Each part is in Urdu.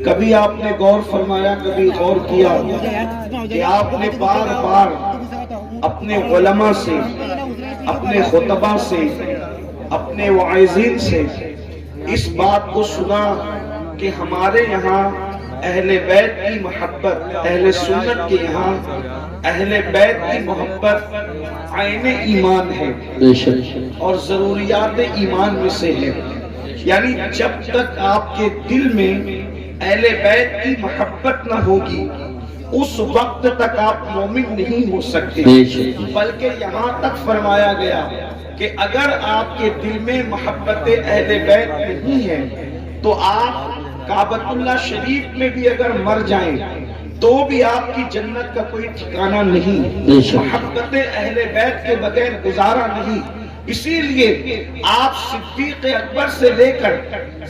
کبھی آپ نے غور فرمایا، کبھی غور کیا کہ آپ نے بار بار اپنے علماء سے، اپنے خطبہ سے، اپنے واعظین سے اس بات کو سنا کہ ہمارے یہاں اہل بیت کی محبت، اہل سنت کے یہاں اہل بیت کی محبت عین ایمان ہے اور ضروریات ایمان میں سے ہے. یعنی جب تک آپ کے دل میں اہل بیت کی محبت نہ ہوگی اس وقت تک آپ مومن نہیں ہو سکتے. بلکہ یہاں تک فرمایا گیا کہ اگر آپ کے دل میں محبت اہل بیت نہیں ہے تو آپ کعبۃ اللہ شریف میں بھی اگر مر جائیں تو بھی آپ کی جنت کا کوئی ٹھکانہ نہیں. محبت اہل بیت کے بغیر گزارا نہیں. اسی لیے آپ صدیق اکبر سے لے کر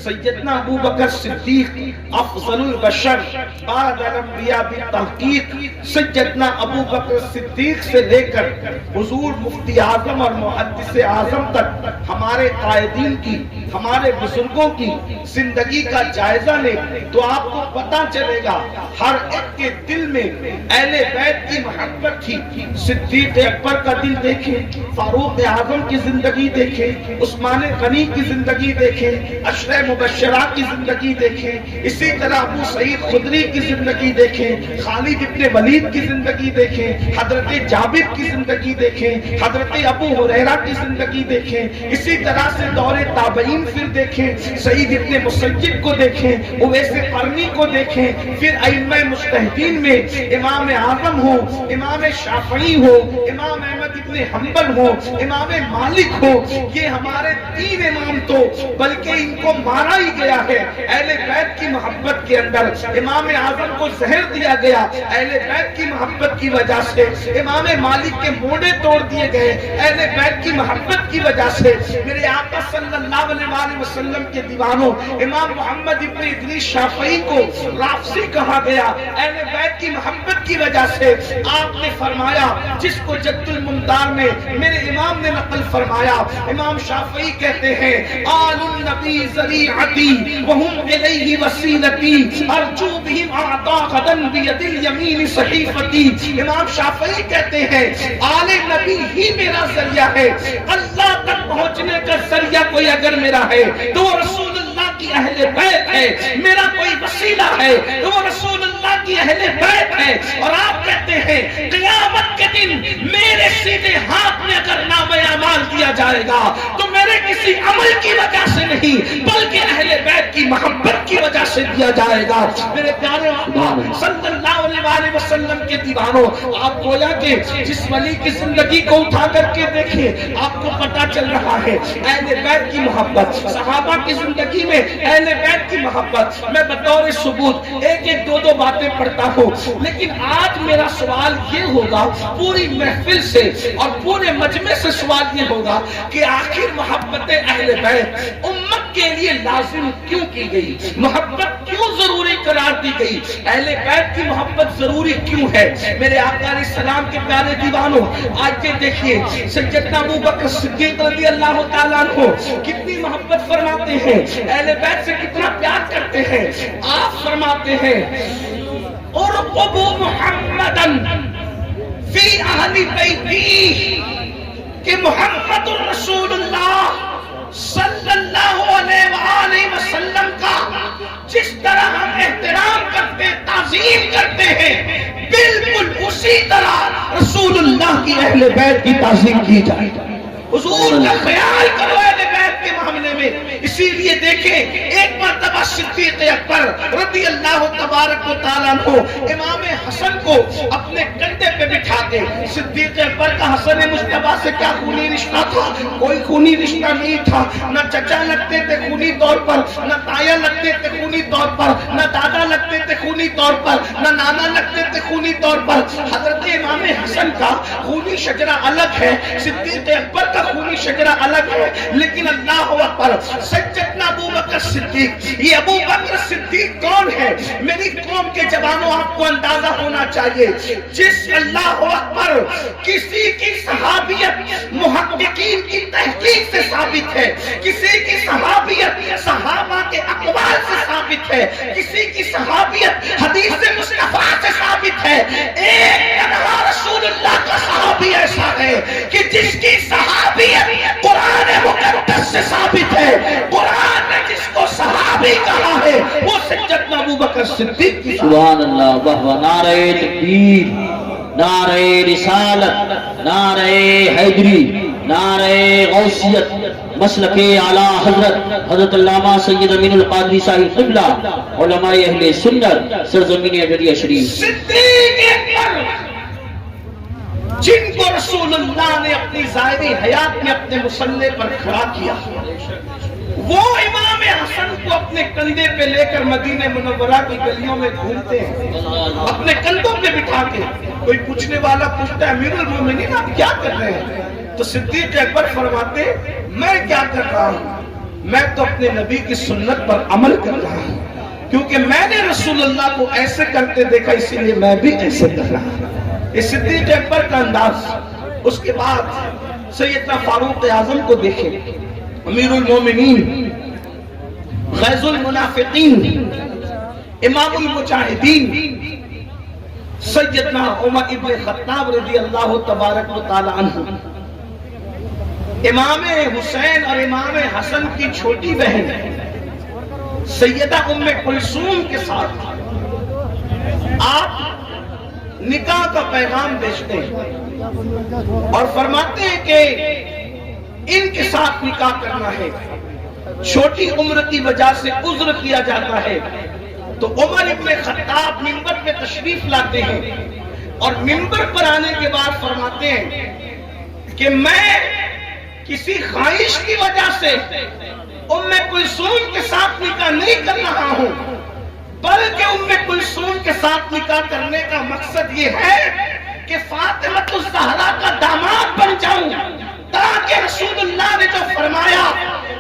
سیدنا ابو بکر صدیق افضل البشر بعد الانبیاء بالتحقیق سیدنا ابو بکر صدیق سے لے کر حضور مفتی اعظم اور محدث اعظم تک ہمارے قائدین کی، ہمارے بزرگوں کی زندگی کا جائزہ لیں تو آپ کو پتہ چلے گا ہر ایک کے دل میں اہل بیت کی محبت تھی. صدیق اکبر کا دل دیکھیں، فاروق اعظم کی زندگی دیکھیں، عثمان غنی کی زندگی دیکھیں، عشرہ مبشرہ کی زندگی دیکھیں، اسی طرح ابو سعید خدری کی زندگی دیکھیں، خالد ابن ولید کی زندگی دیکھیں، حضرت جابر کی زندگی دیکھیں، حضرت ابو ہریرہ کی زندگی دیکھیں، اسی طرح سے دور تابعین پھر دیکھیں، سعید ابن مسیب کو دیکھیں، اویس قرنی کو دیکھیں، پھر ائمہ مجتہدین میں امام اعظم ہو، امام شافعی ہو، امام احمد ابن حنبل ہو، امام مالک ہو. یہ ہمارے تین امام تو بلکہ ان کو مارا ہی گیا ہے اہل بیت کی محبت کے اندر. امام اعظم کو زہر دیا گیا اہل بیت کی محبت کی وجہ سے. امام مالک کے موڑے توڑ دیے گئے اہل بیت کی محبت کی وجہ سے. میرے آقا صلی اللہ علیہ وسلم کے دیوانوں امام محمد ابن ادریس شافعی کو رافضی کہا گیا اہل بیت کی محبت کی وجہ سے. آپ نے فرمایا جس کو جد الممدار میں میرے امام نے نقل فرمایا، امام شافعی کہتے ہیں آل النبی ذریعتی وہم الیہ وسیلتی ارجو بہم اعطا غدن بید الیمین صحیفتی. امام شافعی کہتے ہیں آل نبی ہی میرا ذریعہ ہے. اللہ تک پہنچنے کا ذریعہ کوئی اگر میرا ہے تو وہ رسول اللہ کی اہل بیت ہے. میرا کوئی وسیلہ ہے تو وہ رسول اللہ کی اہل بیت ہے. اور آپ کہتے ہیں قیامت کے دن میرے سیدھے ہاتھ میں اگر نام اعمال دیا جائے گا تو میرے کسی عمل کی وجہ سے نہیں بلکہ اہل بیت کی محبت کی وجہ سے دیا جائے گا. میرے پیارے آقا صلی اللہ علیہ وسلم کے دیوانوں، آپ گویا کہ جس ولی کی زندگی کو اٹھا کر کے دیکھیں آپ کو پتہ چل رہا ہے اہل بیت کی محبت. صحابہ کی زندگی میں اہل بیت کی محبت. میں بطور ثبوت ایک ایک دو دو باتیں پڑھتا ہوں، لیکن آج میرا سوال یہ ہوگا پوری محفل سے اور پورے مجمع سے سوال یہ ہوگا کہ آخر محبت اہل بیت امت کے لیے لازم کیوں کی گئی؟ محبت کیوں ضروری قرار دی گئی؟ اہل بیت کی محبت ضروری کیوں ہے؟ میرے آقا علیہ السلام کے پیارے دیوانوں، آج یہ دیکھیے سیدنا ابو بکر صدیق رضی اللہ تعالیٰ عنہ کتنی محبت فرماتے ہیں، اہل بیت سے کتنا پیار کرتے ہیں. آپ فرماتے ہیں ارقبوا محمدا فی اہل بیتی، کہ محمد الرسول اللہ صلی اللہ علیہ وآلہ وسلم کا جس طرح ہم احترام کرتے تعظیم کرتے ہیں بالکل اسی طرح رسول اللہ کی اہل بیت کی تعظیم کی جائے. حضور کا خیال کرو اہل بیت کے معاملے میں. اسی لیے دیکھیں ایک مرتبہ صدیق اکبر رضی اللہ تبارک و تعالیٰ عنہ امام حسن کو اپنے کندھے پہ بٹھا کے، صدیق اکبر کا حسن مجتبیٰ سے کیا خونی رشتہ تھا؟ کوئی خونی رشتہ نہیں تھا. نہ چچا لگتے تھے خونی طور پر، نہ تایا لگتے تھے خونی طور پر، نہ دادا لگتے تھے خونی طور پر، نہ نانا لگتے تھے خونی طور پر. حضرت امام حسن کا خونی شجرہ الگ ہے، صدیق اکبر کا خونی شجرہ الگ ہے، لیکن اللہ اکبر سیدنا ابو بکر صدیق. یہ ابو بکر صدیق کون ہے؟ میری قوم کے جوانوں آپ کو اندازہ ہونا چاہیے. جس اللہ اکبر کسی کی صحابیت محققین کی تحقیق سے ثابت ہے، کسی کی صحابیت صحابہ کے اقوال سے ثابت ہے، کسی کی صحابیت حدیث مصطفیٰ سے ثابت ہے، ایک تنہا رسول اللہ کا صحابی ایسا ہے کہ جس کی صحابیت قرآن مقدس سے ثابت ہے. قرآن نے جس کو صحابی کہا ہے وہ سیدنا ابو بکر صدیق کی. سبحان اللہ. واہ. نعرہ تکبیر، نعرہ رسالت، نعرہ حیدری، نعرہ غوثیت، مسلک اعلیٰ حضرت علامہ سید امین القادری صاحب قبلہ، علماء اہل سنت، سرزمین اجریہ شریف. صدیق اکبر جن کو رسول اللہ نے اپنی ظاہری حیات میں اپنے مسلح پر کھڑا کیا، وہ امام حسن کو اپنے کندھے پہ لے کر مدینہ منورہ کی گلیوں میں گھومتے ہیں، اپنے کندھوں پہ بٹھا کے. کوئی پوچھنے والا پوچھتا ہے امیر المومنین آپ کیا کر رہے ہیں؟ تو صدیق اکبر فرماتے میں کیا کر رہا ہوں، میں تو اپنے نبی کی سنت پر عمل کر رہا ہوں، کیونکہ میں نے رسول اللہ کو ایسے کرتے دیکھا اسی لیے میں بھی ایسے کر رہا ہوں. اس صدیق اکبر کا انداز. اس کے بعد سیدنا فاروق اعظم کو دیکھیں، امیر المومنین، غیظ المنافقین، امام المجاہدین، سیدنا عمر ابن خطاب رضی اللہ تبارک و تعالی عنہ، امام حسین اور امام حسن کی چھوٹی بہن سیدہ ام کلثوم کے ساتھ آپ نکاح کا پیغام بھیجتے ہیں اور فرماتے ہیں کہ ان کے ساتھ نکاح کرنا ہے. چھوٹی عمر کی وجہ سے عذر کیا جاتا ہے. تو عمر ابن خطاب منبر پہ تشریف لاتے ہیں اور منبر پر آنے کے بعد فرماتے ہیں کہ میں کسی خواہش کی وجہ سے ام کلثوم کے ساتھ نکاح نہیں کر رہا ہوں، بلکہ ام کلثوم کے ساتھ نکاح کرنے کا مقصد یہ ہے کہ فاطمہ الزہرا کا داماد بن جاؤں، تاکہ رسول اللہ نے جو فرمایا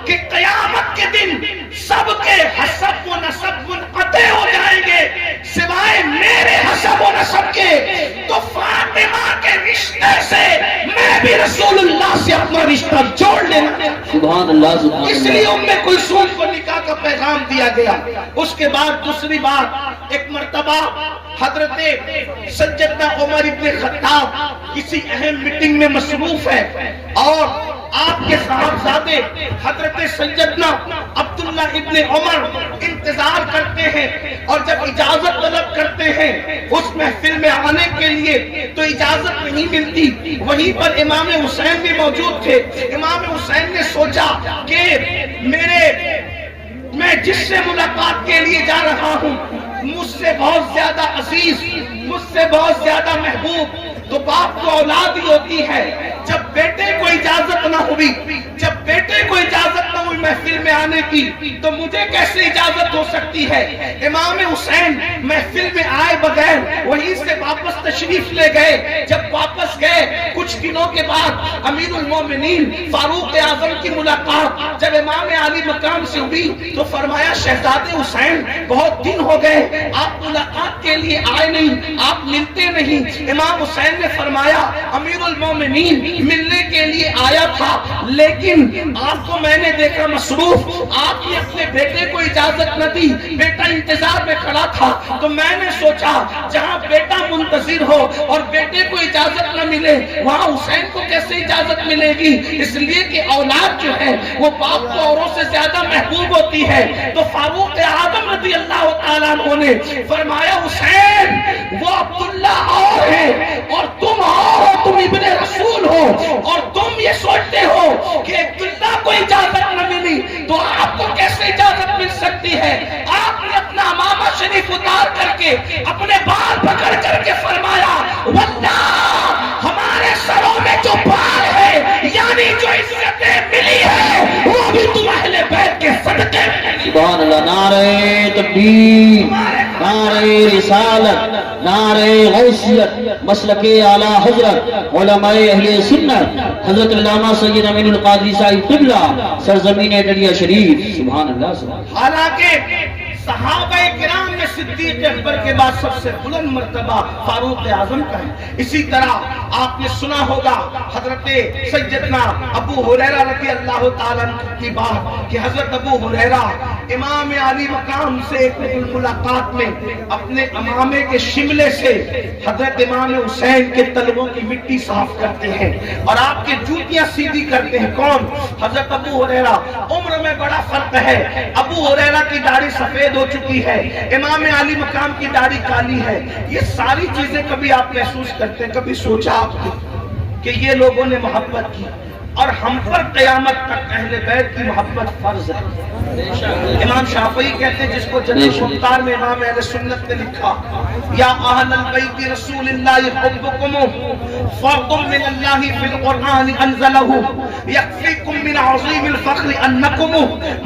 کہ قیامت کے دن سب کے حسب و نسب منقطع ہو جائیں گے سوائے میرے حسب و نسب کے، تو فاطمہ کے رشتے سے میں بھی رسول اللہ سے اپنا رشتہ جوڑ لینا. سبحان اللہ. سبحان اس لیے ام کلثوم کو نکاح کا پیغام دیا گیا. اس کے بعد دوسری بات، ایک مرتبہ حضرت سیدنا عمر ابن خطاب کسی اہم میٹنگ میں مصروف ہے اور آپ کے صاحبزادے حضرت سیدنا عبداللہ ابن عمر انتظار کرتے ہیں اور جب اجازت طلب کرتے ہیں اس محفل میں آنے کے لیے تو اجازت نہیں ملتی. وہیں پر امام حسین بھی موجود تھے. امام حسین نے سوچا کہ میں جس سے ملاقات کے لیے جا رہا ہوں مجھ سے بہت زیادہ عزیز، مجھ سے بہت زیادہ محبوب، تو باپ کو اولاد ہی ہوتی ہے. جب بیٹے کو اجازت نہ ہوئی، جب بیٹے کو اجازت نہ ہوئی محفل میں آنے کی، تو مجھے کیسے اجازت ہو سکتی ہے؟ امام حسین محفل میں آئے بغیر وہیں سے واپس تشریف لے گئے. جب واپس گئے کچھ دنوں کے بعد امیر المومنین فاروق اعظم کی ملاقات جب امام علی مقام سے ہوئی تو فرمایا شہزادے حسین بہت دن ہو گئے آپ ملاقات کے لیے آئے نہیں، آپ ملتے نہیں. امام حسین نے فرمایا امیر المومنین ملنے کے لیے آیا تھا لیکن آپ کو میں نے دیکھا مصروف، آپ نے اپنے بیٹے کو اجازت نہ دی، بیٹا انتظار میں کھڑا تھا تو میں نے سوچا جہاں بیٹا منتظر ہو اور بیٹے کو اجازت نہ ملے وہاں حسین کو کیسے اجازت ملے گی؟ اس لیے کہ اولاد جو ہے وہ باپ کو اوروں سے زیادہ محبوب ہوتی ہے. تو فاروق اعظم رضی اللہ تعالیٰ عنہ نے فرمایا حسین وہ عبداللہ اور ہے اور تم اور ہو، تم ابن رسول ہو اور تم یہ سوچتے ہو کہ عبداللہ کو اجازت نہ ملی تو آپ کو کیسے اجازت مل سکتی ہے؟ آپ نے اپنا امامہ شریف اتار کر کے اپنے بال پکڑ کر کے فرمایا واللہ ہمارے سروں میں جو بال ہے یعنی جو عزتیں ملی ہے وہ بھی تم اہل بیت کے صدقے میں. سبحان اللہ. نعرہ تکبیر، نعرہ رسالت، نعرہ غوثیت، مسلک اعلیٰ حضرت علماء اہل سنت حضرت علامہ سید امین القادری صاحب قبلہ سرزمین دریا شریف. سبحان اللہ سبحان اللہ. حالانکہ صحابہ کرام میں صدیق اکبر کے بعد سب سے بلند مرتبہ فاروق اعظم کا ہے. اسی طرح آپ نے سنا ہوگا حضرت سیدنا ابو ہریرہ رضی اللہ تعالیٰ عنہ کی بات کہ حضرت ابو ہریرہ امام علی مقام سے ایک ملاقات میں اپنے امامے کے شملے سے حضرت امام حسین کے تلووں کی مٹی صاف کرتے ہیں اور آپ کے جوتیاں سیدھی کرتے ہیں. کون؟ حضرت ابو ہریرہ. عمر میں بڑا فرق ہے. ابو ہریرہ کی داڑھی سفید ہو چکی ہے، امام علی مقام کی داڑھی کالی ہے. یہ ساری چیزیں کبھی آپ محسوس کرتے ہیں؟ کبھی سوچا آپ کہ یہ لوگوں نے محبت کی اور ہم پر قیامت تک اہل بیت کی محبت فرض ہے. امام شافعی کہتے ہیں جس کو جنت مختار میں امام اہل سنت نے لکھا یا اہل البیت رسول اللہ حبکم فرض من اللہ فی القرآن انزلہ یکفیکم من عظیم الفخر انکم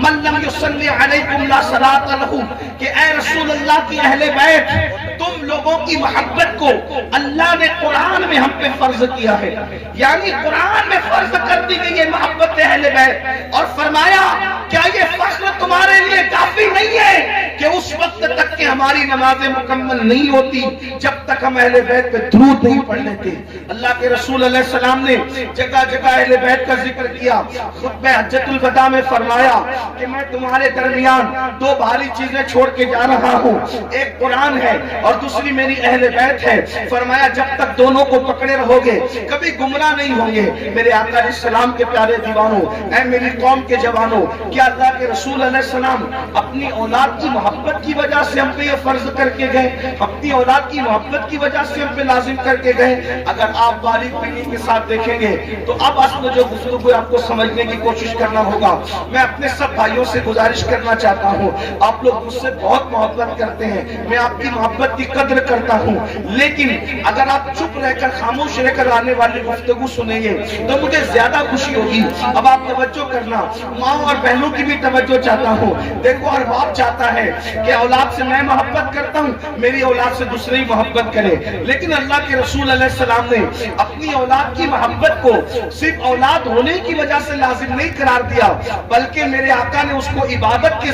من لم یصلی علیکم لا صلاة لہ. کہ اے رسول اللہ کی اہل بیت، تم لوگوں کی محبت کو اللہ نے قرآن میں ہم پہ فرض کیا ہے. یعنی قرآن میں فرض کر دی گئی ہے محبت اہل بیت. اور فرمایا کیا یہ فخر تمہارے لیے کافی نہیں ہے کہ اس وقت تک کہ ہماری نمازیں مکمل نہیں ہوتی جب تک ہم اہل بیت پہ درود نہیں پڑھ لیتے. اللہ کے رسول علیہ السلام نے جگہ جگہ اہل بیت کا ذکر کیا. خطبہ حجۃ الوداع میں فرمایا کہ میں تمہارے درمیان دو بھاری چیزیں چھوڑ کے جا رہا ہوں، ایک قرآن ہے اور دوسری میری اہل بیت ہے. فرمایا جب تک دونوں کو پکڑے رہو گے کبھی گمراہ نہیں ہوں گے. میرے آقا علیہ السلام کے پیارے دیوانوں، اے میری قوم کے جوانوں، کیا اللہ کے رسول علیہ السلام اپنی اولاد کی محبت کی وجہ سے ہم پہ یہ فرض کر کے گئے؟ اپنی اولاد کی محبت کی وجہ سے ہم پہ لازم کر کے گئے؟ اگر آپ باریک بینی کے ساتھ دیکھیں گے تو اب اصل جو گفتگو آپ کو سمجھنے کی کوشش کرنا ہوگا. میں اپنے سب بھائیوں سے گزارش کرنا چاہتا ہوں، آپ لوگ مجھ سے بہت محبت کرتے ہیں، میں آپ کی محبت کی قدر کرتا ہوں، لیکن اگر آپ چپ رہ کر خاموش رہ کر آنے والی گفتگو سنیں گے تو مجھے زیادہ خوشی ہوگی. اب آپ توجہ کرنا، ماں اور بہنوں کی بھی توجہ چاہتا ہوں. دیکھو ہر باپ چاہتا ہے کہ اولاد سے میں محبت کرتا ہوں، میری اولاد سے دوسرے ہی محبت کرے، لیکن اللہ کے رسول علیہ السلام نے اپنی اولاد کی محبت کو صرف اولاد ہونے کی وجہ سے لازم نہیں قرار دیا، بلکہ میرے آقا نے اس کو عبادت کے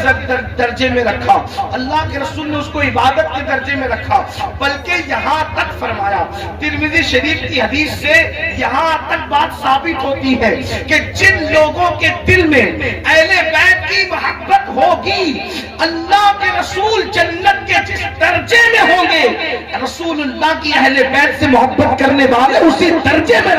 درجے میں رکھا. اللہ کے رسول نے اس کو عبادت کے درجے میں رکھا، بلکہ یہاں تک فرمایا، ترمذی شریف کی حدیث سے یہاں تک بات ثابت ہوتی ہے کہ جن لوگوں کے دل میں اہل بیت کی محبت ہوگی، اللہ کے رسول جنت کے جس درجے میں ہوں گے، رسول اللہ کی اہل بیت سے محبت کرنے والے اسی درجے میں.